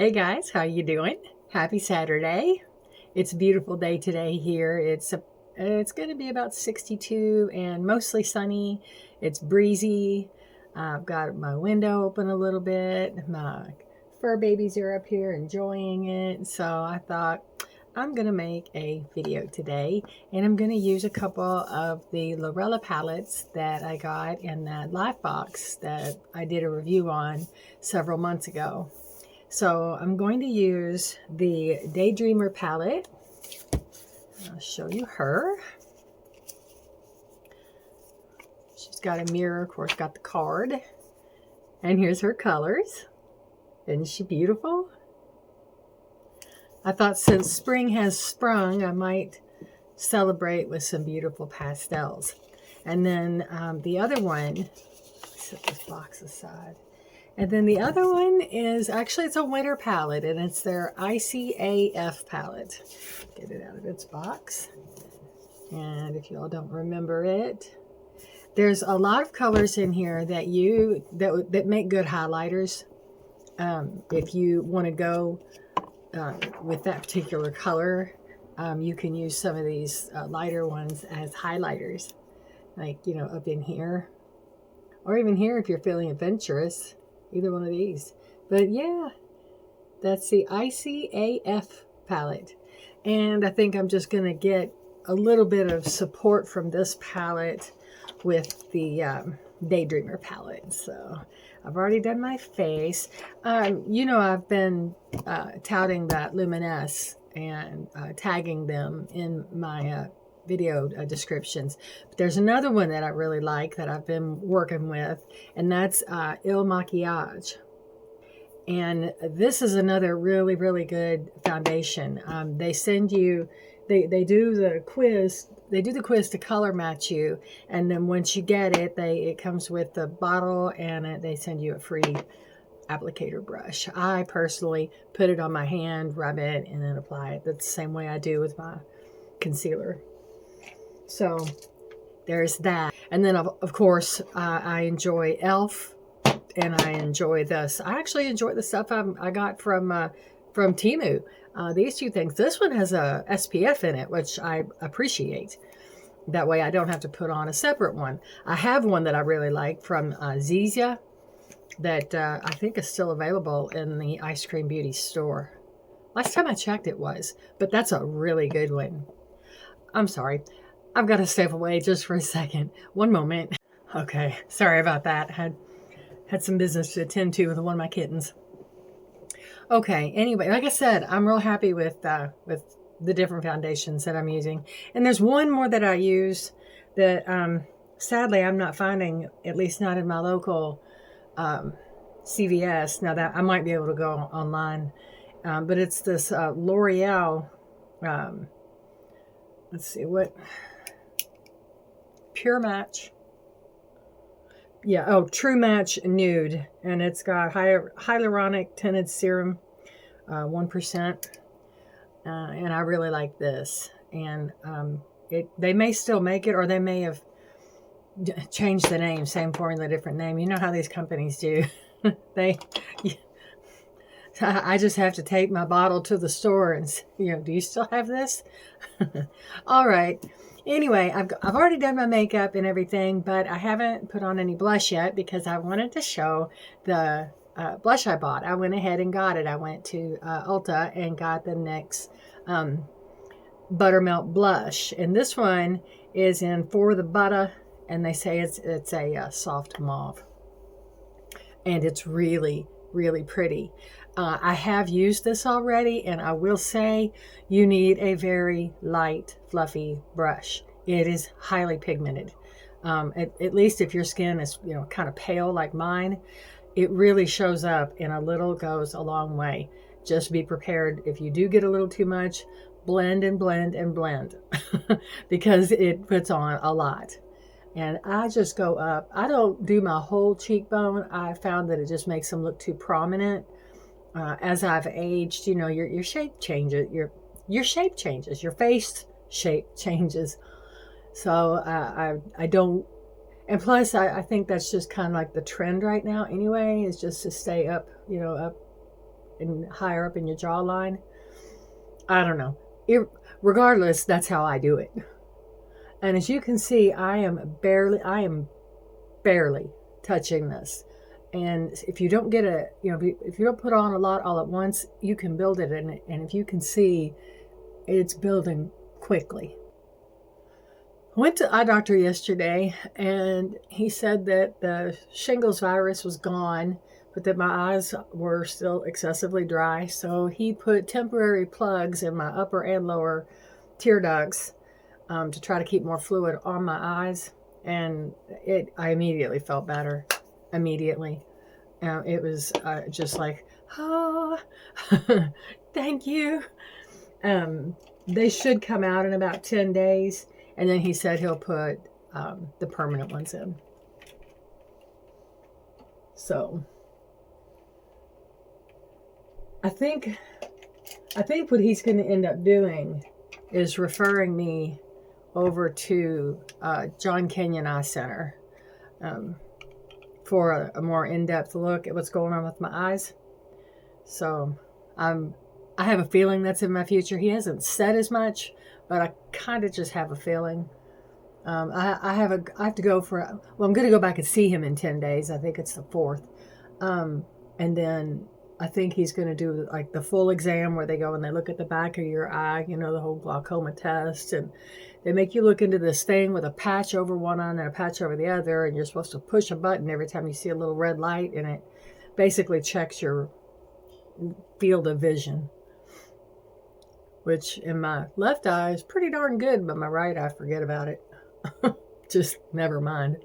Hey guys, how you doing? Happy Saturday. It's a beautiful day today here. It's going to be about 62 and mostly sunny. It's breezy. I've got my window open a little bit. My fur babies are up here enjoying it. So I thought I'm going to make a video today, and I'm going to use a couple of the Lurella palettes that I got in that live box that I did a review on several months ago. So I'm going to use the Daydreamer palette. I'll show you her. She's got a mirror, of course, got the card. And here's her colors. Isn't she beautiful? I thought since spring has sprung, I might celebrate with some beautiful pastels. And then the other one, set this box aside. And then the other one is, actually it's a winter palette, and it's their Icy AF palette. Get it out of its box. And if y'all don't remember it, there's a lot of colors in here that make good highlighters. If you want to go with that particular color, you can use some of these lighter ones as highlighters, like, you know, up in here, or even here if you're feeling adventurous. Either one of these. But yeah, that's the Icy AF palette. And I think I'm just going to get a little bit of support from this palette with the Daydreamer palette. So I've already done my face. You know, I've been touting that Luminous and tagging them in my video descriptions. But there's another one that I really like that I've been working with, and that's Il Maquillage. And this is another really, really good foundation. They send you, they do the quiz. They do the quiz to color match you, and then once you get it, it comes with the bottle, and they send you a free applicator brush. I personally put it on my hand, rub it, and then apply it. That's the same way I do with my concealer. So there's that. And then of course I enjoy e.l.f. and I enjoy this. I actually enjoy the stuff I got from Temu. These two things. This one has a SPF in it, which I appreciate. That way I don't have to put on a separate one. I have one that I really like from Zizia that I think is still available in the Ice Cream Beauty store. Last time I checked it was, but that's a really good one. I'm sorry. I've got to step away just for a second. One moment. Okay, sorry about that. Had some business to attend to with one of my kittens. Okay, anyway, like I said, I'm real happy with the different foundations that I'm using. And there's one more that I use that sadly I'm not finding, at least not in my local CVS. Now that I might be able to go online, but it's this L'Oreal. Let's see what. Pure Match. Yeah, oh, True Match Nude. And it's got hyaluronic tinted serum, 1%. And I really like this. And they may still make it, or they may have changed the name, same formula, different name. You know how these companies do. I just have to take my bottle to the store and, you know, do you still have this? All right. Anyway, I've already done my makeup and everything, but I haven't put on any blush yet because I wanted to show the blush I bought. I went ahead and got it. I went to Ulta and got the NYX Buttermelt Blush. And this one is in For the Butter, and they say it's a soft mauve. And it's really, really pretty. I have used this already, and I will say you need a very light, fluffy brush. It is highly pigmented. At least if your skin is, you know, kind of pale like mine, it really shows up, and a little goes a long way. Just be prepared. If you do get a little too much, blend and blend and blend because it puts on a lot. And I just go up. I don't do my whole cheekbone. I found that it just makes them look too prominent. As I've aged, you know, your shape changes. Your shape changes. Your face shape changes. So I don't. And plus, I think that's just kind of like the trend right now. Anyway, is just to stay up, you know, up and higher up in your jawline. I don't know. Regardless, that's how I do it. And as you can see, I am barely touching this. And if you don't get if you don't put on a lot all at once, you can build it. And if you can see, it's building quickly. I went to eye doctor yesterday, and he said that the shingles virus was gone, but that my eyes were still excessively dry. So he put temporary plugs in my upper and lower tear ducts to try to keep more fluid on my eyes. And I immediately felt better. Immediately. It was just like, oh, thank you. They should come out in about 10 days. And then he said he'll put the permanent ones in. So I think what he's going to end up doing is referring me over to John Kenyon Eye Center for a more in-depth look at what's going on with my eyes. So I have a feeling that's in my future. He hasn't said as much, but I kind of just have a feeling. I have to go for, well, I'm going to go back and see him in 10 days. I think it's the 4th. And then I think he's going to do like the full exam where they go and they look at the back of your eye, you know, the whole glaucoma test. And they make you look into this thing with a patch over one eye and a patch over the other. And you're supposed to push a button every time you see a little red light. And it basically checks your field of vision, which in my left eye is pretty darn good, but my right eye, forget about it. Just never mind.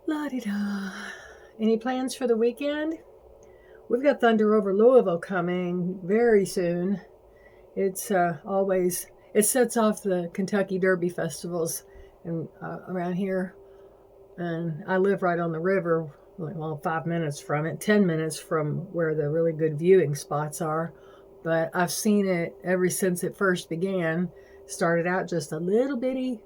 La-di-da. Any plans for the weekend? We've got Thunder over Louisville coming very soon. It's it sets off the Kentucky Derby festivals and around here. And I live right on the river, well, 5 minutes from it, 10 minutes from where the really good viewing spots are. But I've seen it ever since it first began. Started out just a little bitty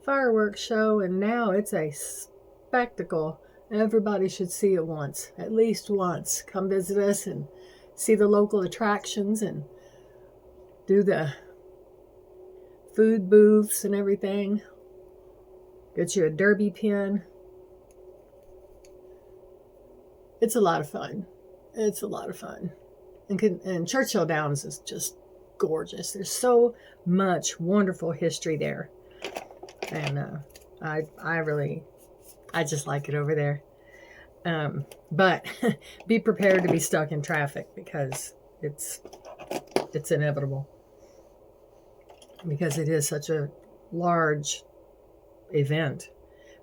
fireworks show, and now it's a spectacle. Everybody should see it once, at least once. Come visit us and see the local attractions and do the food booths and everything. Get you a derby pin. It's a lot of fun. It's a lot of fun. And Churchill Downs is just gorgeous. There's so much wonderful history there. And I just like it over there. But be prepared to be stuck in traffic because it's inevitable. Because it is such a large event.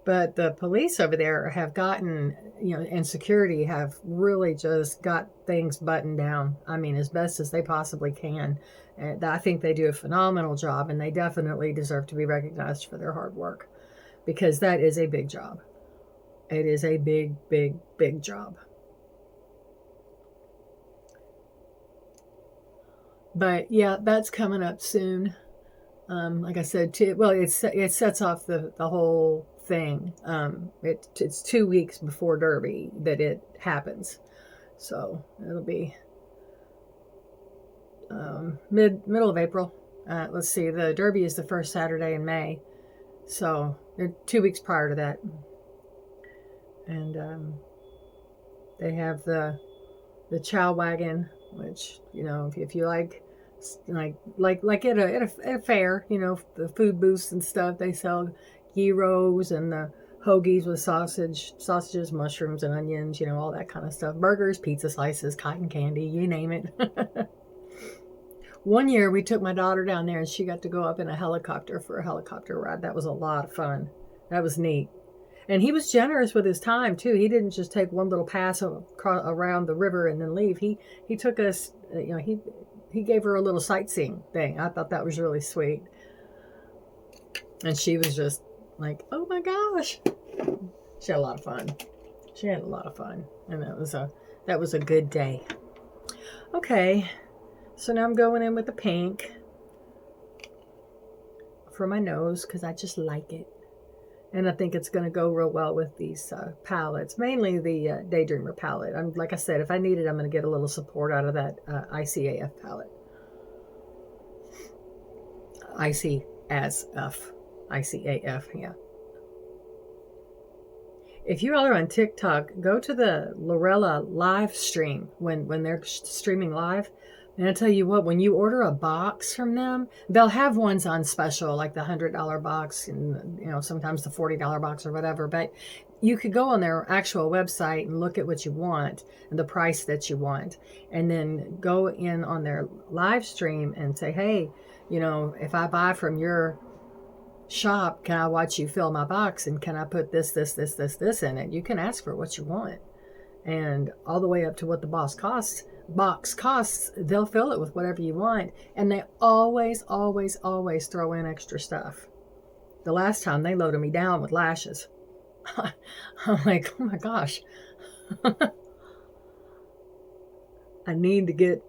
But the police over there have gotten, and security have really just got things buttoned down. I mean, as best as they possibly can. And I think they do a phenomenal job, and they definitely deserve to be recognized for their hard work because that is a big job. It is a big, big, big job. But yeah, that's coming up soon. Like I said, it sets off the whole thing. It's 2 weeks before Derby that it happens, so it'll be middle of April. Let's see, the Derby is the first Saturday in May, so 2 weeks prior to that. And they have the chow wagon, which if you like at a fair, the food booths and stuff, they sell gyros and the hoagies with sausages, mushrooms and onions, all that kind of stuff. Burgers, pizza slices, cotton candy, you name it. One year we took my daughter down there and she got to go up in a helicopter for a helicopter ride. That was a lot of fun. That was neat. And he was generous with his time too. He didn't just take one little pass around the river and then leave. He took us, he gave her a little sightseeing thing. I thought that was really sweet. And she was just like, oh my gosh. She had a lot of fun. And that was a good day. Okay. So now I'm going in with the pink for my nose because I just like it. And I think it's going to go real well with these palettes, mainly the Daydreamer palette. Like I said, if I need it, I'm going to get a little support out of that ICAF palette. ICAF, yeah. If you all are on TikTok, go to the Lurella live stream when they're streaming live. And I tell you what, when you order a box from them, they'll have ones on special, like the $100 box, and sometimes the $40 box or whatever. But you could go on their actual website and look at what you want and the price that you want, and then go in on their live stream and say, hey, if I buy from your shop, can I watch you fill my box, and can I put this in it? You can ask for what you want, and all the way up to what the box costs, they'll fill it with whatever you want. And they always throw in extra stuff. The last time they loaded me down with lashes. I'm like, oh my gosh. I need to get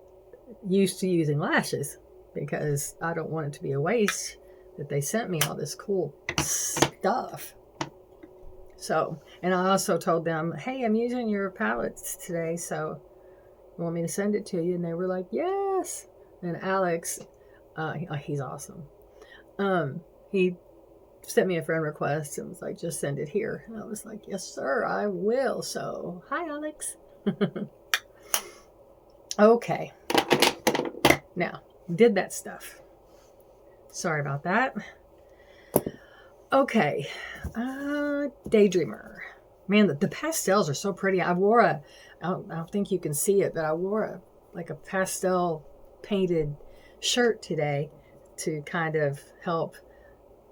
used to using lashes, because I don't want it to be a waste that they sent me all this cool stuff. So, and I also told them, hey, I'm using your palettes today, so you want me to send it to you? And they were like, yes. And Alex, he's awesome. He sent me a friend request and was like, just send it here. And I was like, yes, sir, I will. So, hi, Alex. Okay. Now, did that stuff. Sorry about that. Okay. Daydreamer. Man, the pastels are so pretty. I don't think you can see it, but I wore a pastel painted shirt today to kind of help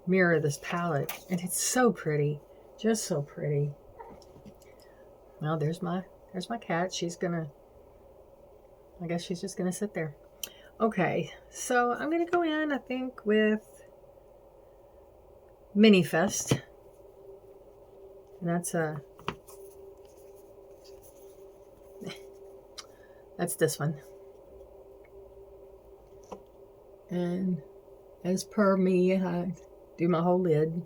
mirror this palette. And it's so pretty. Just so pretty. Well, there's my cat. I guess she's just gonna sit there. Okay, so I'm gonna go in, I think, with Mini Fest. And that's this one. And as per me, I do my whole lid.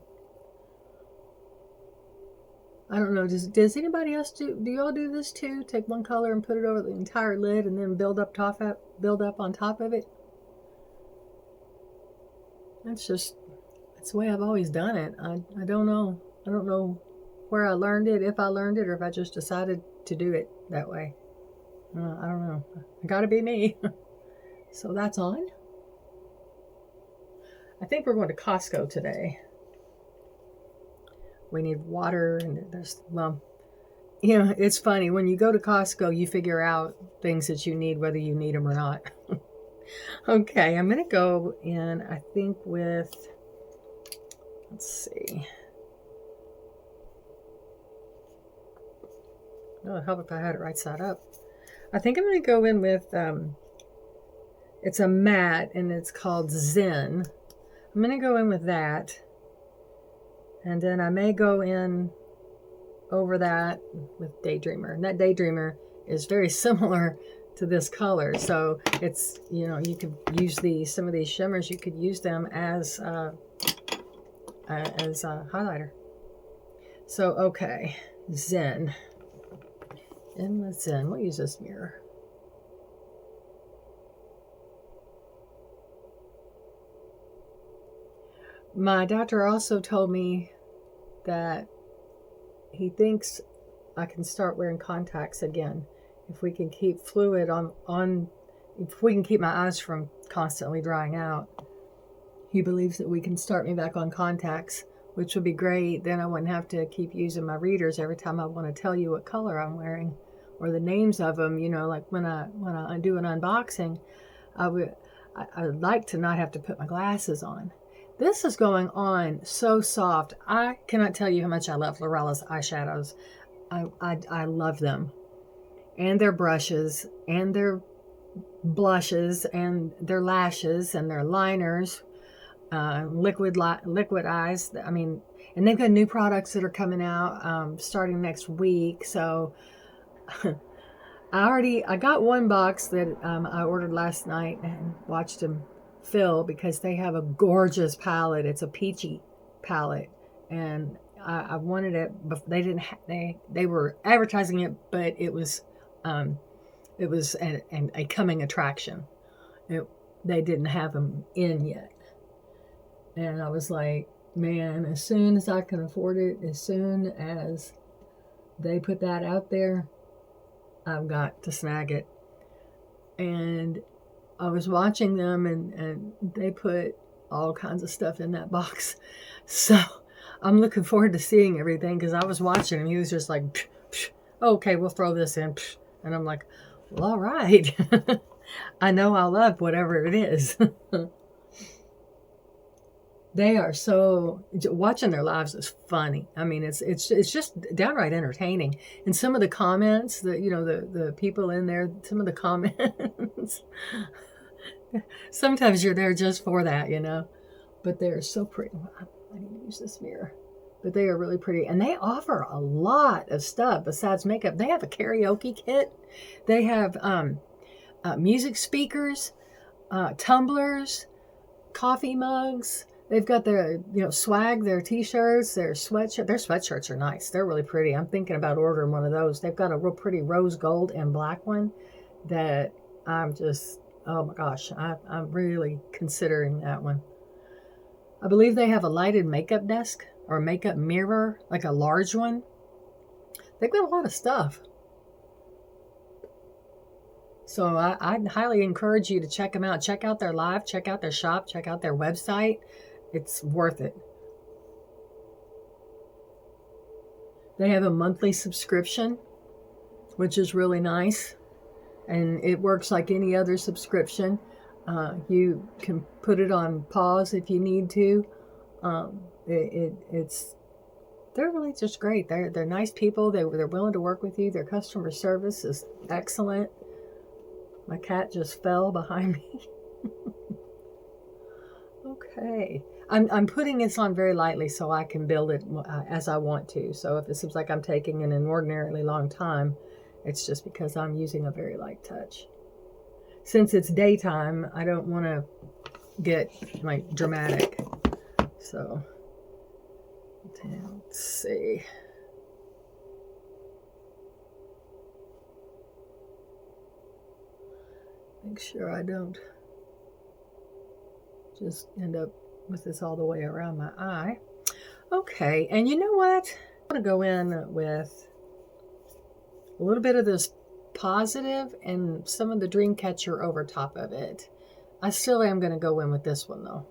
I don't know, does anybody else do y'all do this too? Take one color and put it over the entire lid and then build up on top of it? That's the way I've always done it. I don't know. I don't know where I learned it, if I learned it, or if I just decided to do it that way. I don't know. It gotta be me. So that's on. I think we're going to Costco today. We need water, and it's funny. When you go to Costco, you figure out things that you need, whether you need them or not. Okay, I'm going to go in, I think, with, let's see. Oh, it'd help if I had it right side up. I think I'm going to go in with, it's a matte, and it's called Zen. I'm going to go in with that. And then I may go in over that with Daydreamer. And that Daydreamer is very similar to this color. So it's, you could use some of these shimmers, you could use them as a highlighter. So, okay, Zen. In with Zen, we'll use this mirror. My doctor also told me that he thinks I can start wearing contacts again if we can keep fluid if we can keep my eyes from constantly drying out. He believes that we can start me back on contacts, which would be great. Then I wouldn't have to keep using my readers every time I want to tell you what color I'm wearing or the names of them. Like when I do an unboxing, I'd like to not have to put my glasses on. This is going on so soft. I cannot tell you how much I love Lurella's eyeshadows. I love them. And their brushes, and their blushes, and their lashes, and their liners, liquid eyes. I mean, and they've got new products that are coming out starting next week. So I got one box that I ordered last night and watched them fill, because they have a gorgeous palette. It's a peachy palette, and I wanted it, but they didn't. They were advertising it, but it was a coming attraction. They didn't have them in yet, and I was like, man, as soon as I can afford it, as soon as they put that out there, I've got to snag it. And I was watching them, and they put all kinds of stuff in that box. So I'm looking forward to seeing everything, because I was watching him. He was just like, psh, psh, okay, we'll throw this in. Psh. And I'm like, well, all right. I know I'll love whatever it is. They are so, watching their lives is funny. I mean, it's just downright entertaining. And some of the comments that, you know, the people in there, some of the comments, sometimes you're there just for that, you know. But they're so pretty. I need to use this mirror. But they are really pretty. And they offer a lot of stuff besides makeup. They have a karaoke kit. They have music speakers, tumblers, coffee mugs. They've got their, you know, swag, their t-shirts, their sweatshirts. Their sweatshirts are nice. They're really pretty. I'm thinking about ordering one of those. They've got a real pretty rose gold and black one that I'm just, oh my gosh, I'm really considering that one. I believe they have a lighted makeup desk or makeup mirror, like a large one. They've got a lot of stuff. So I'd highly encourage you to check them out. Check out their live, check out their shop, check out their website. It's worth it. They have a monthly subscription, which is really nice. And it works like any other subscription. You can put it on pause if you need to. They're really just great. They're nice people. They're willing to work with you. Their customer service is excellent. My cat just fell behind me. Okay. I'm putting this on very lightly so I can build it as I want to. So if it seems like I'm taking an inordinately long time, it's just because I'm using a very light touch. Since it's daytime, I don't want to get like dramatic. So let's see. Make sure I don't just end up with this all the way around my eye. Okay, and you know what? I'm going to go in with a little bit of this positive and some of the Dreamcatcher over top of it. I still am going to go in with this one though.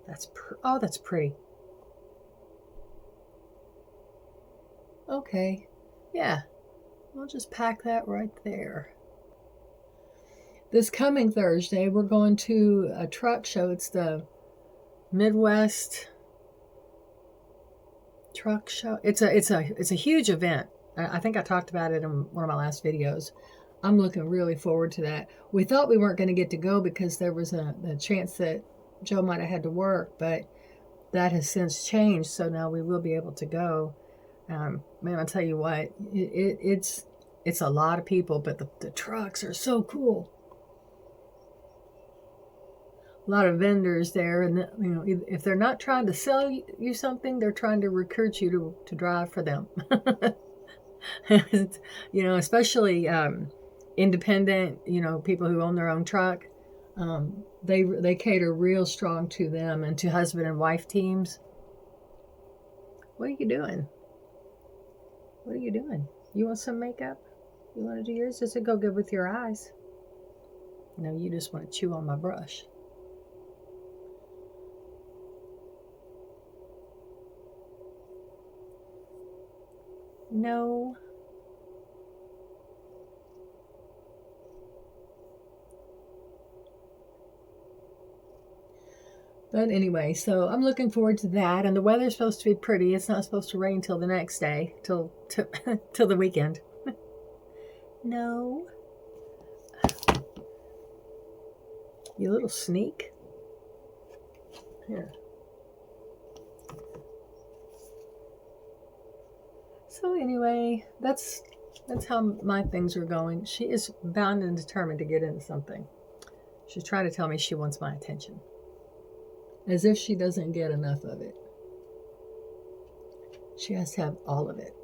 That's pretty. Okay, yeah, we'll just pack that right there. This coming Thursday, we're going to a truck show. It's the Midwest Truck Show. It's a huge event. I think I talked about it in one of my last videos. I'm looking really forward to that. We thought we weren't going to get to go because there was a chance that Joe might have had to work, but that has since changed. So now we will be able to go. Man, I'll tell you what, it's a lot of people, but the trucks are so cool. A lot of vendors there, and you know, if they're not trying to sell you something, they're trying to recruit you to drive for them. You know, especially independent, you know, people who own their own truck. They cater real strong to them and to husband and wife teams. What are you doing? What are you doing? You want some makeup? You want to do yours? Does it go good with your eyes? No, you just want to chew on my brush. No. But anyway, so I'm looking forward to that. And the weather's supposed to be pretty. It's not supposed to rain till the next day, till the weekend. No. You little sneak. Here. So anyway, that's how my things are going. She is bound and determined to get into something. She's trying to tell me she wants my attention. As if she doesn't get enough of it. She has to have all of it.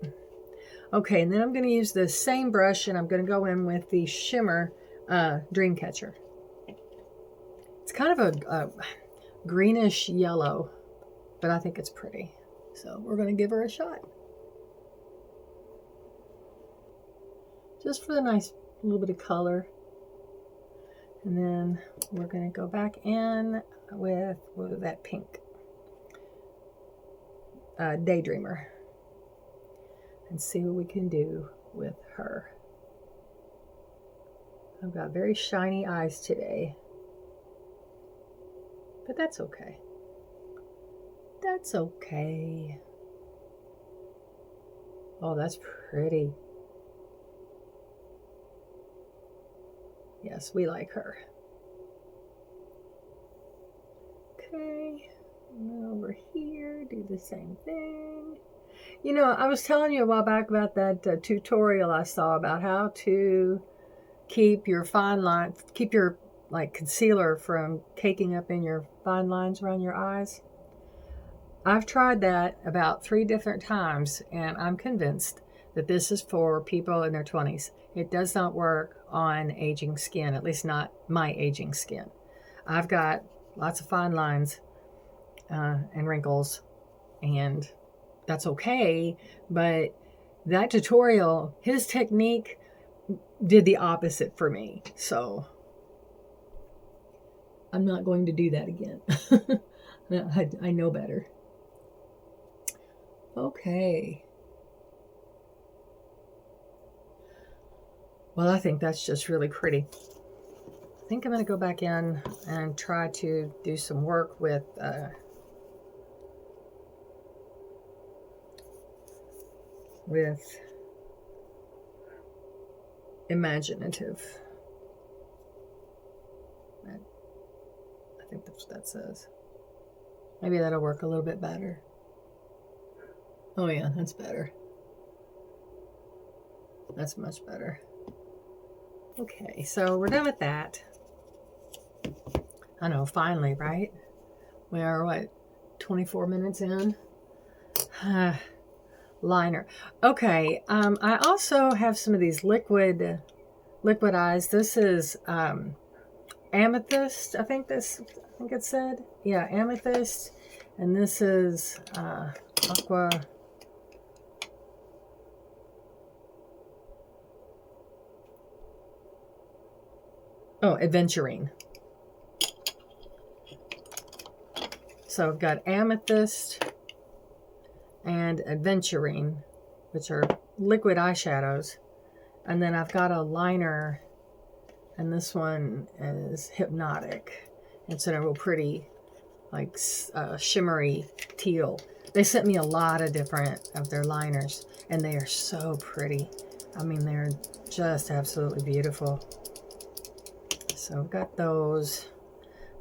Okay, and then I'm going to use the same brush, and I'm going to go in with the shimmer Dreamcatcher. It's kind of a greenish yellow, but I think it's pretty. So we're going to give her a shot. Just for the nice little bit of color. And then we're going to go back in with that pink Daydreamer and see what we can do with her. I've got very shiny eyes today, but that's okay. That's okay. Oh, that's pretty. Yes, we like her. Okay, and then over here, do the same thing. You know, I was telling you a while back about that tutorial I saw about how to keep your fine line, keep your like concealer from caking up in your fine lines around your eyes. I've tried that about 3 different times, and I'm convinced that this is for people in their 20s. It does not work on aging skin, at least not my aging skin. I've got lots of fine lines and wrinkles, and that's okay, but that tutorial, his technique did the opposite for me, so I'm not going to do that again. I know better. Okay. Well, I think that's just really pretty. I think I'm going to go back in and try to do some work with imaginative. I think that's what that says. Maybe that'll work a little bit better. Oh yeah, that's better. That's much better. Okay, so we're done with that. I know, finally, right? We are, what, 24 minutes in? Liner. Okay, I also have some of these liquid eyes. This is amethyst, I think it said. Yeah, amethyst. And this is aqua. Oh, aventurine. So I've got amethyst and aventurine, which are liquid eyeshadows. And then I've got a liner, and this one is hypnotic. It's in a real pretty, like, shimmery teal. They sent me a lot of different of their liners, and they are so pretty. I mean, they're just absolutely beautiful. So I've got those.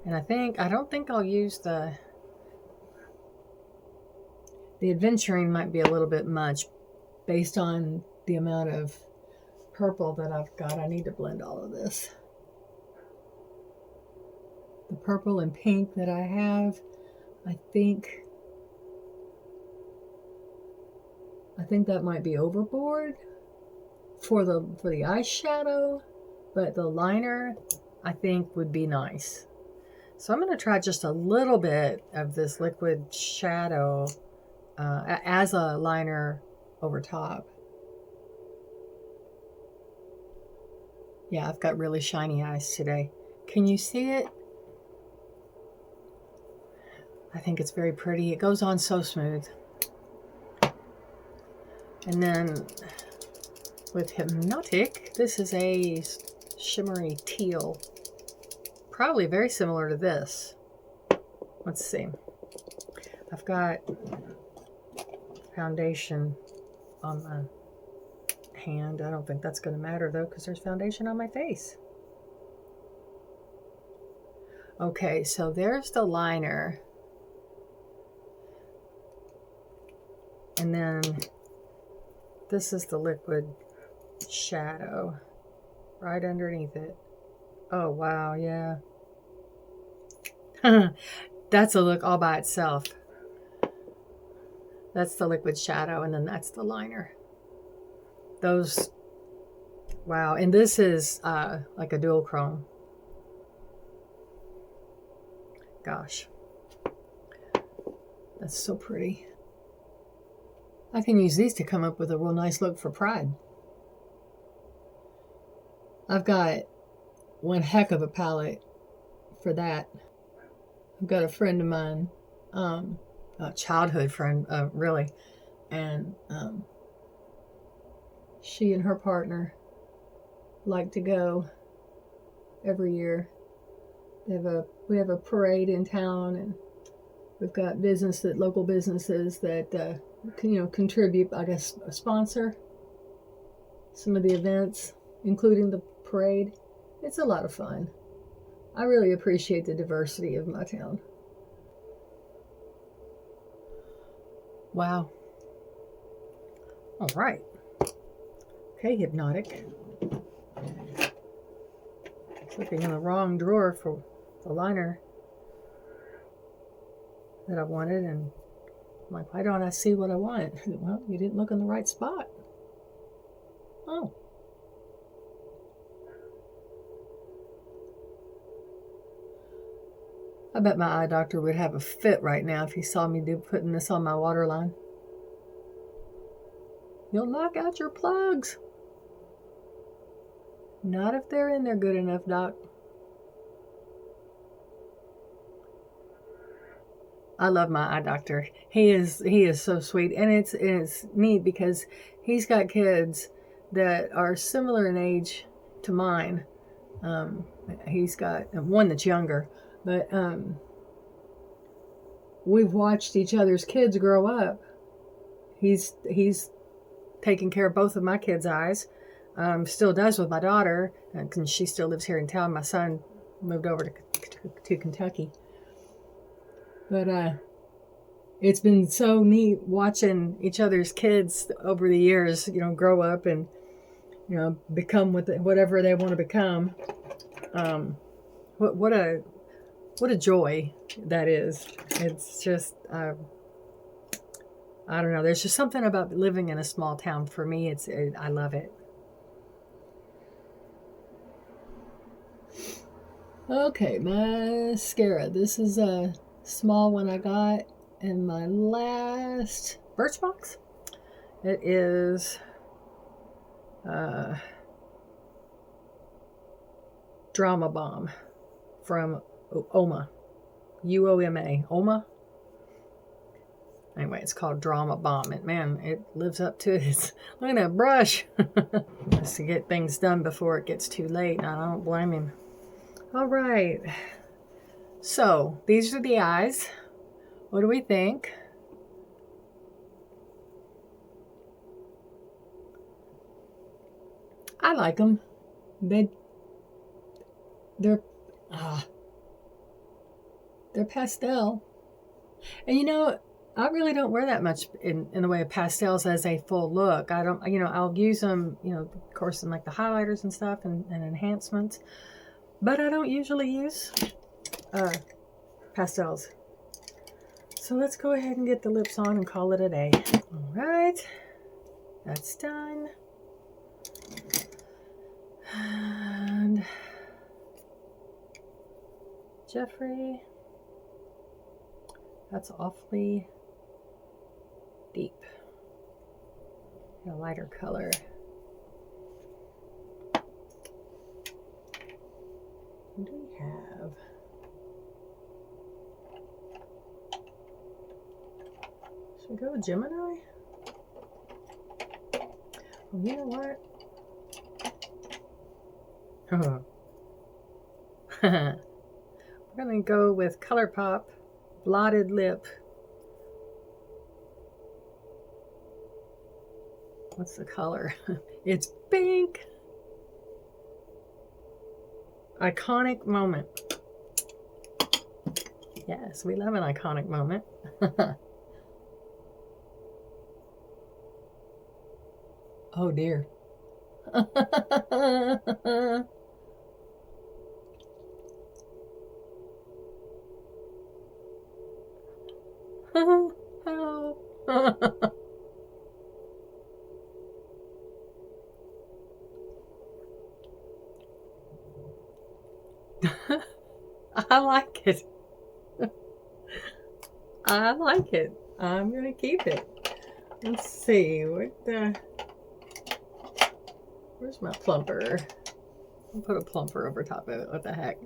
And I don't think I'll use the aventurine. Might be a little bit much based on the amount of purple that I've got. I need to blend all of this. The purple and pink that I have, I think that might be overboard for the eyeshadow, but the liner I think would be nice. So I'm going to try just a little bit of this liquid shadow as a liner over top. Yeah, I've got really shiny eyes today. Can you see it? I think it's very pretty. It goes on so smooth. And then with Hypnotic, this is a shimmery teal. Probably very similar to this. Let's see. I've got foundation on my hand. I don't think that's going to matter though, because there's foundation on my face. Okay, so there's the liner. And then this is the liquid shadow right underneath it. Oh, wow, yeah. That's a look all by itself. That's the liquid shadow, and then that's the liner. Those, wow. And this is like a dual chrome. Gosh, that's so pretty. I can use these to come up with a real nice look for Pride. I've got one heck of a palette for that. I've got a friend of mine, a childhood friend, really, and she and her partner like to go every year. We have a parade in town, and we've got local businesses that contribute, I guess, sponsor some of the events, including the parade. It's a lot of fun. I really appreciate the diversity of my town. Wow. All right. Okay, Hypnotic. I was looking in the wrong drawer for the liner that I wanted, and I'm like, why don't I see what I want? Well, you didn't look in the right spot. Oh. I bet my eye doctor would have a fit right now if he saw me putting this on my waterline. You'll knock out your plugs. Not if they're in there good enough, Doc. I love my eye doctor. He is so sweet, and it's neat because he's got kids that are similar in age to mine. He's got one that's younger, but we've watched each other's kids grow up. He's taking care of both of my kids' eyes. Still does with my daughter, and she still lives here in town. My son moved over to Kentucky. But it's been so neat watching each other's kids over the years, grow up and, become whatever they want to become. What a joy that is. It's just, I don't know. There's just something about living in a small town. For me, I love it. Okay, mascara. This is a small one I got in my last Birchbox. It is Drama Bomb from Oma. UOMA. Oma? Anyway, it's called Drama Bomb. And man, it lives up to it. Look at that brush. Just to get things done before it gets too late. And I don't blame him. All right. So, these are the eyes. What do we think? I like them. They're pastel. And I really don't wear that much in the way of pastels as a full look. I don't, I'll use them, of course, in like the highlighters and stuff and enhancements. But I don't usually use pastels. So let's go ahead and get the lips on and call it a day. All right, that's done. And Jeffrey, that's awfully deep. A lighter color. What do we have? Should we go with Gemini? Oh, you know what? We're going to go with ColourPop Blotted Lip. What's the color? It's pink. Iconic moment. Yes, we love an iconic moment. Oh dear. I like it. I like it. I'm going to keep it. Let's see. Where's my plumper? I'll put a plumper over top of it. What the heck?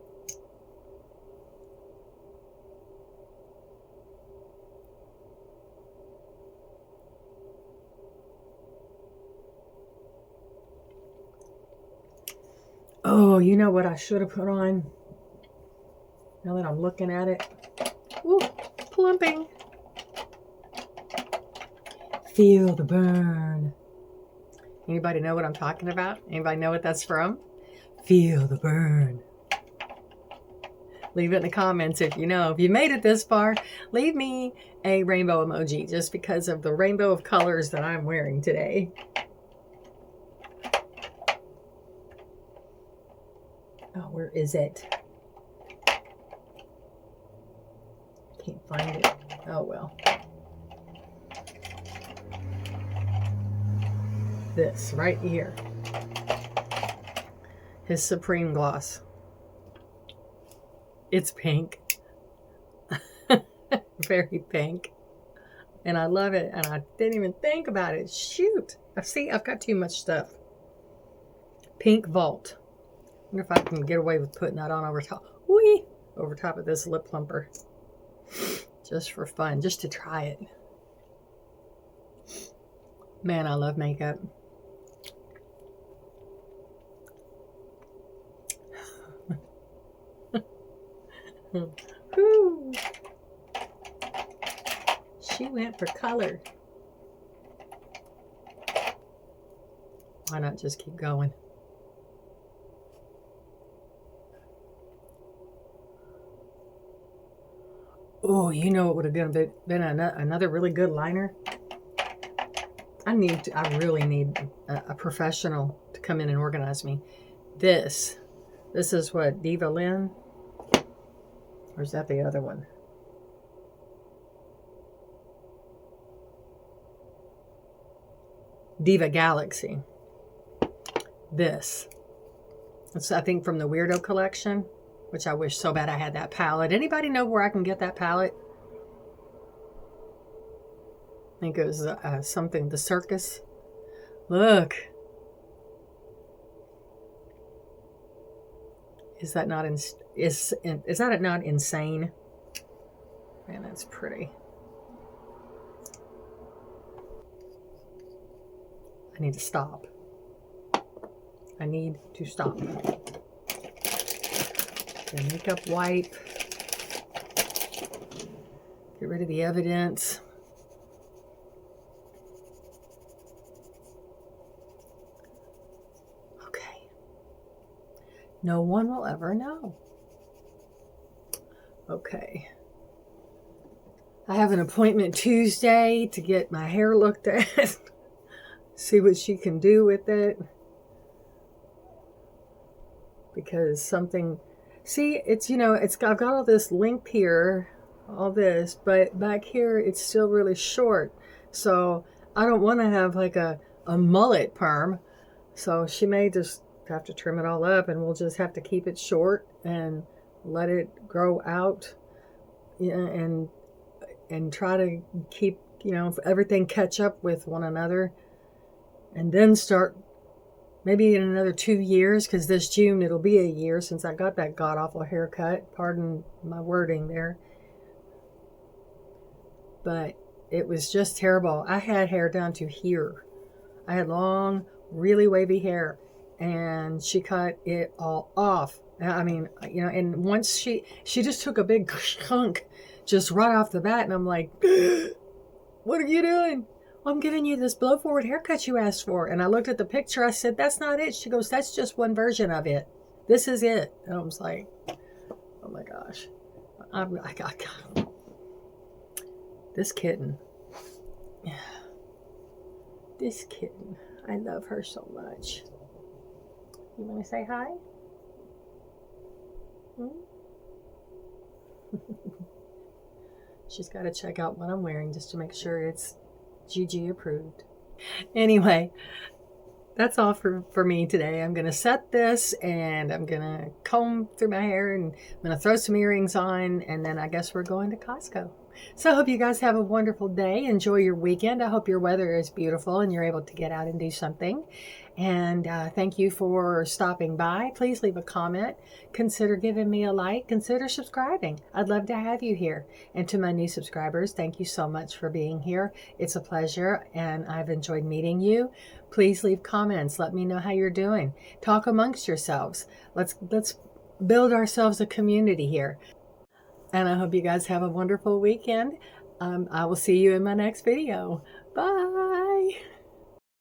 Oh, you know what I should have put on? Now that I'm looking at it. Ooh, plumping. Feel the burn. Anybody know what I'm talking about? Anybody know what that's from? Feel the burn. Leave it in the comments if you know. If you made it this far, leave me a rainbow emoji just because of the rainbow of colors that I'm wearing today. Oh, where is it? Can't find it. Oh, well. This right here. His Supreme Gloss. It's pink. Very pink. And I love it. And I didn't even think about it. Shoot. See, I've got too much stuff. Pink Vault. I wonder if I can get away with putting that on over top. Whee! Over top of this lip plumper. Just for fun. Just to try it. Man, I love makeup. Woo. She went for color. Why not just keep going? Oh, you know what would have been another really good liner? I really need a professional to come in and organize me. This is what, Diva Lynn? Or is that the other one? Diva Galaxy. This. It's, I think, from the Weirdo collection, which I wish so bad I had that palette. Anybody know where I can get that palette? I think it was something, the Circus. Look. Is that not not insane? Man, that's pretty. I need to stop. I need to stop. The makeup wipe. Get rid of the evidence. Okay. No one will ever know. Okay. I have an appointment Tuesday to get my hair looked at. See what she can do with it. Because something... See, it's, you know, I've got all this length here, all this, but back here it's still really short. So I don't want to have like a mullet perm. So she may just have to trim it all up, and we'll just have to keep it short and let it grow out, and try to keep, you know, everything catch up with one another, and then start maybe in another 2 years, because this June it'll be a year since I got that god-awful haircut. Pardon my wording there. But it was just terrible. I had hair down to here. I had long, really wavy hair, and she cut it all off. I mean, you know, and once she just took a big chunk just right off the bat, and I'm like, what are you doing? I'm giving you this blow forward haircut you asked for. And I looked at the picture. I said, that's not it. She goes, that's just one version of it. This is it. And I was like, oh my gosh. This kitten. This kitten. I love her so much. You want to say hi? She's got to check out what I'm wearing just to make sure it's GG approved. Anyway, that's all for me today. I'm going to set this and I'm going to comb through my hair and I'm going to throw some earrings on, and then I guess we're going to Costco. So I hope you guys have a wonderful day. Enjoy your weekend. I hope your weather is beautiful and you're able to get out and do something. And thank you for stopping by. Please leave a comment. Consider giving me a like. Consider subscribing. I'd love to have you here. And to my new subscribers, thank you so much for being here. It's a pleasure and I've enjoyed meeting you. Please leave comments. Let me know how you're doing. Talk amongst yourselves. Let's build ourselves a community here. And I hope you guys have a wonderful weekend. I will see you in my next video. Bye.